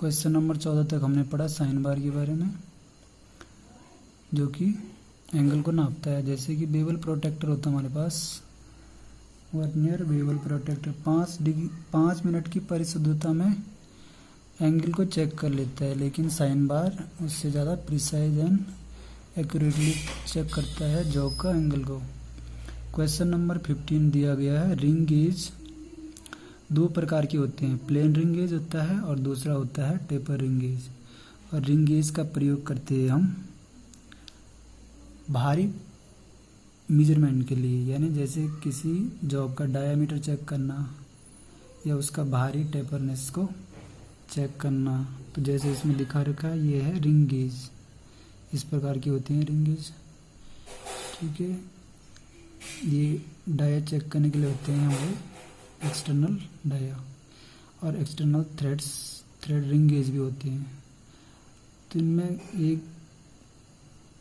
Question number 14 तक हमने पढ़ा साइन बार के बारे में, जो कि एंगल को नापता है। जैसे कि बेवल प्रोटेक्टर होता है हमारे पास, वर्नियर बेवल प्रोटेक्टर 5 मिनट की परिशुद्धता में एंगल को चेक कर लेता है, लेकिन साइन बार उससे ज़्यादा प्रिसाइज एंड एक्यूरेटली चेक करता है जॉब का एंगल को। क्वेश्चन नंबर 15 दिया गया है, रिंग गेज दो प्रकार की होते हैं, प्लेन रिंग गेज होता है और दूसरा होता है टेपर रिंग गेज। और रिंग गेज का प्रयोग करते हैं हम भारी मेजरमेंट के लिए, यानी जैसे किसी जॉब का डायामीटर चेक करना या उसका भारी टेपरनेस को चेक करना। तो जैसे इसमें लिखा रखा है, ये है रिंग गेज, इस प्रकार की होती हैं रिंग गेज। ठीक है, ये डाया चेक करने के लिए होते हैं हमारे एक्सटर्नल डाया, और एक्सटर्नल थ्रेड रिंग गेज भी होती हैं। तो इनमें एक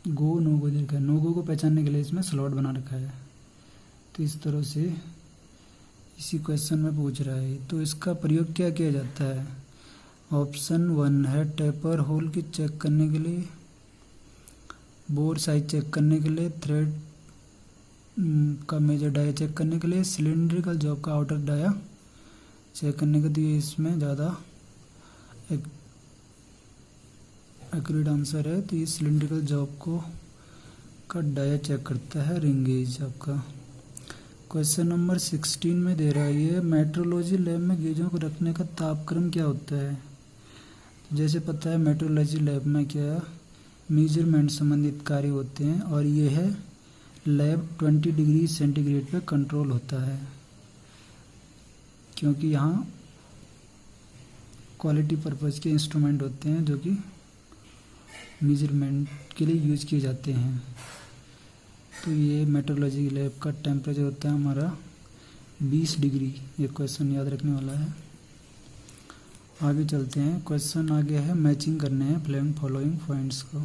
गो नो गो देखा है, नो गो को पहचानने के लिए इसमें स्लॉट बना रखा है। तो इस तरह से इसी क्वेश्चन में पूछ रहा है। तो इसका प्रयोग क्या किया जाता है? ऑप्शन 1 है टेपर होल की चेक करने के लिए, बोर साइज चेक करने के लिए, थ्रेड का मेजर डाया चेक करने के लिए, सिलेंड्रिकल जॉब का आउटर डाया चेक करने के लिए। इसमें ज़्यादा एक्यूरेट आंसर है, तो ये सिलेंड्रिकल जॉब का डाया चेक करता है रिंग गेज आपका। क्वेश्चन नंबर 16 में दे रहा है, ये मेट्रोलॉजी लैब में गेजों को रखने का तापक्रम क्या होता है? जैसे पता है मेट्रोलॉजी लैब में क्या मेजरमेंट संबंधित कार्य होते हैं, और ये है लैब 20 डिग्री सेंटीग्रेड पे कंट्रोल होता है, क्योंकि यहाँ क्वालिटी पर्पज़ के इंस्ट्रूमेंट होते हैं जो कि मेजरमेंट के लिए यूज किए जाते हैं। तो ये मेट्रोलॉजी लैब का टेम्परेचर होता है हमारा 20 डिग्री। ये क्वेश्चन याद रखने वाला है। आगे चलते हैं, क्वेश्चन आगे है मैचिंग करने हैं फॉलोइंग पॉइंट्स को।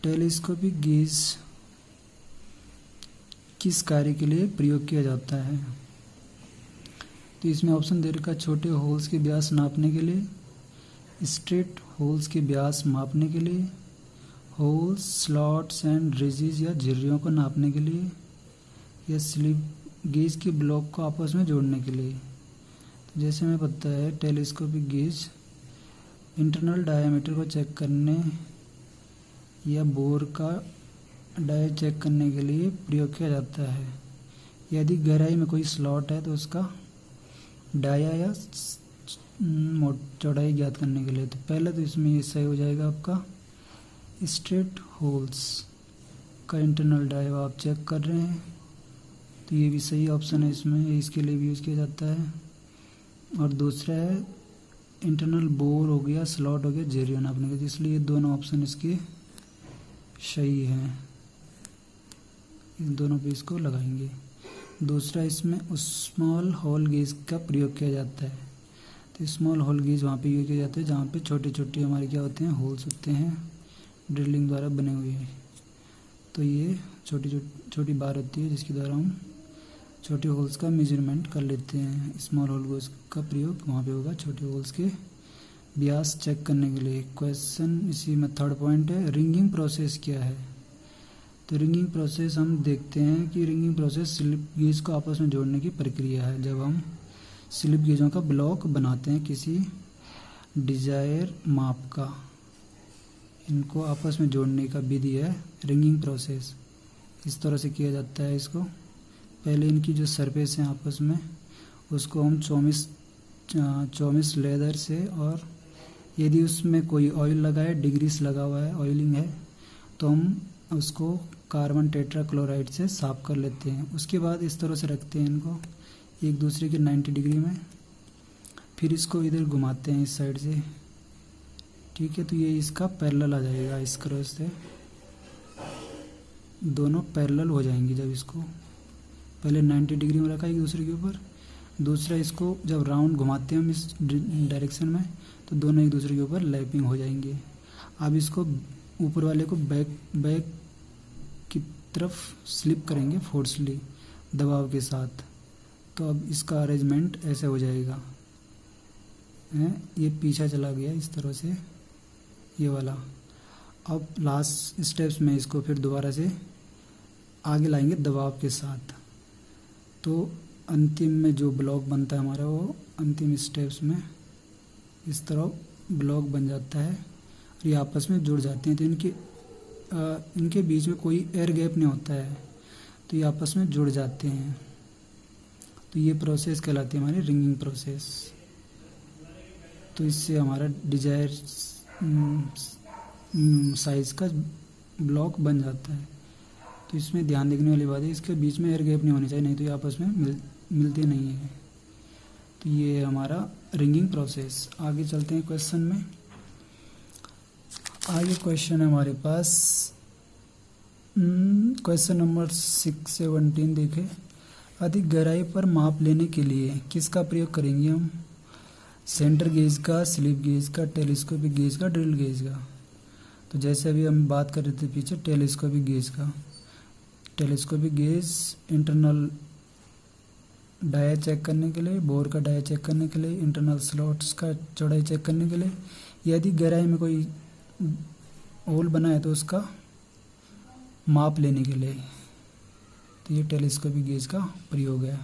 टेलीस्कोपिक गेज किस कार्य के लिए प्रयोग किया जाता है? तो इसमें ऑप्शन दे रखा है, छोटे होल्स के व्यास नापने के लिए, स्ट्रेट होल्स के व्यास मापने के लिए, होल्स स्लॉट्स एंड रिजिज या झिर्रियों को नापने के लिए, या स्लिप गेज के ब्लॉक को आपस में जोड़ने के लिए। तो जैसे हमें पता है टेलीस्कोपिक गेज इंटरनल डायामीटर को चेक करने या बोर का डाया चेक करने के लिए प्रयोग किया जाता है। यदि गहराई में कोई स्लॉट है तो उसका डाया या चौड़ाई ज्ञात करने के लिए। तो पहले तो इसमें ये सही हो जाएगा आपका, स्ट्रेट होल्स का इंटरनल डाया आप चेक कर रहे हैं, तो ये भी सही ऑप्शन है, इसमें इसके लिए भी यूज़ किया जाता है। और दूसरा है इंटरनल बोर हो गया, स्लॉट हो गया, झिर्रियाँ नापने के, इसलिए दोनों ऑप्शन इसके सही हैं, इन दोनों पे इसको लगाएंगे। दूसरा इसमें स्मॉल होल गेज का प्रयोग किया जाता है। तो स्मॉल होल गेज वहाँ पे यूज किया जाता है जहाँ पे छोटे छोटे हमारे क्या होते हैं, होल्स होते हैं, ड्रिलिंग द्वारा बने हुए हैं। तो ये छोटी बार होती है जिसके द्वारा हम छोटे होल्स का मेजरमेंट कर लेते हैं। स्मॉल होल गेज का प्रयोग वहाँ पे होगा छोटे होल्स के व्यास चेक करने के लिए। क्वेश्चन इसी में थर्ड पॉइंट है, रिंगिंग प्रोसेस क्या है? तो रिंगिंग प्रोसेस हम देखते हैं कि रिंगिंग प्रोसेस स्लिप गेज को आपस में जोड़ने की प्रक्रिया है। जब हम स्लिप गेजों का ब्लॉक बनाते हैं किसी डिजायर माप का, इनको आपस में जोड़ने का विधि है रिंगिंग प्रोसेस। इस तरह से किया जाता है इसको। पहले इनकी जो सरफेस है आपस में, उसको हम चौमिस लेदर से, और यदि उसमें कोई ऑयल लगा है, डिग्रीस लगा हुआ है, ऑयलिंग है, तो हम उसको कार्बन टेट्राक्लोराइड से साफ कर लेते हैं। उसके बाद इस तरह से रखते हैं इनको एक दूसरे के 90 डिग्री में, फिर इसको इधर घुमाते हैं इस साइड से। ठीक है, तो ये इसका पैरेलल आ जाएगा, इस क्रॉस से दोनों पैरेलल हो जाएंगी। जब इसको पहले 90 डिग्री में रखा एक दूसरे के ऊपर, दूसरा इसको जब राउंड घुमाते हैं हम इस डायरेक्शन में, तो दोनों एक दूसरे के ऊपर लैपिंग हो जाएंगे। अब इसको ऊपर वाले को बैक की तरफ स्लिप करेंगे फोर्सली दबाव के साथ, तो अब इसका अरेंजमेंट ऐसे हो जाएगा। है ये पीछा चला गया इस तरह से, ये वाला। अब लास्ट स्टेप्स में इसको फिर दोबारा से आगे लाएंगे दबाव के साथ, तो अंतिम में जो ब्लॉक बनता है हमारा वो अंतिम स्टेप्स में इस तरह ब्लॉक बन जाता है और ये आपस में जुड़ जाते हैं। तो इनके बीच में कोई एयर गैप नहीं होता है, तो ये आपस में जुड़ जाते हैं। तो ये प्रोसेस कहलाती है हमारी रिंगिंग प्रोसेस। तो इससे हमारा डिजायर साइज़ का ब्लॉक बन जाता है। तो इसमें ध्यान देखने वाली बात है, इसके बीच में एयर गैप नहीं होनी चाहिए, नहीं तो ये आपस में मिलते नहीं है। तो ये हमारा रिंगिंग प्रोसेस। आगे चलते हैं क्वेश्चन में। आगे क्वेश्चन है हमारे पास क्वेश्चन नंबर 617 देखें। अधिक गहराई पर माप लेने के लिए किसका प्रयोग करेंगे हम? सेंटर गेज का, स्लिप गेज का, टेलीस्कोपिक गेज का, ड्रिल गेज का। तो जैसे अभी हम बात कर रहे थे पीछे टेलीस्कोपिक गेज का। Telescopic gauge internal dia check करने के लिए, बोर का डाया चेक करने के लिए, इंटरनल स्लॉट्स का चौड़ाई चेक करने के लिए, यदि गहराई में कोई होल बना है तो उसका माप लेने के लिए। तो ये टेलीस्कोपिक गेज का प्रयोग है।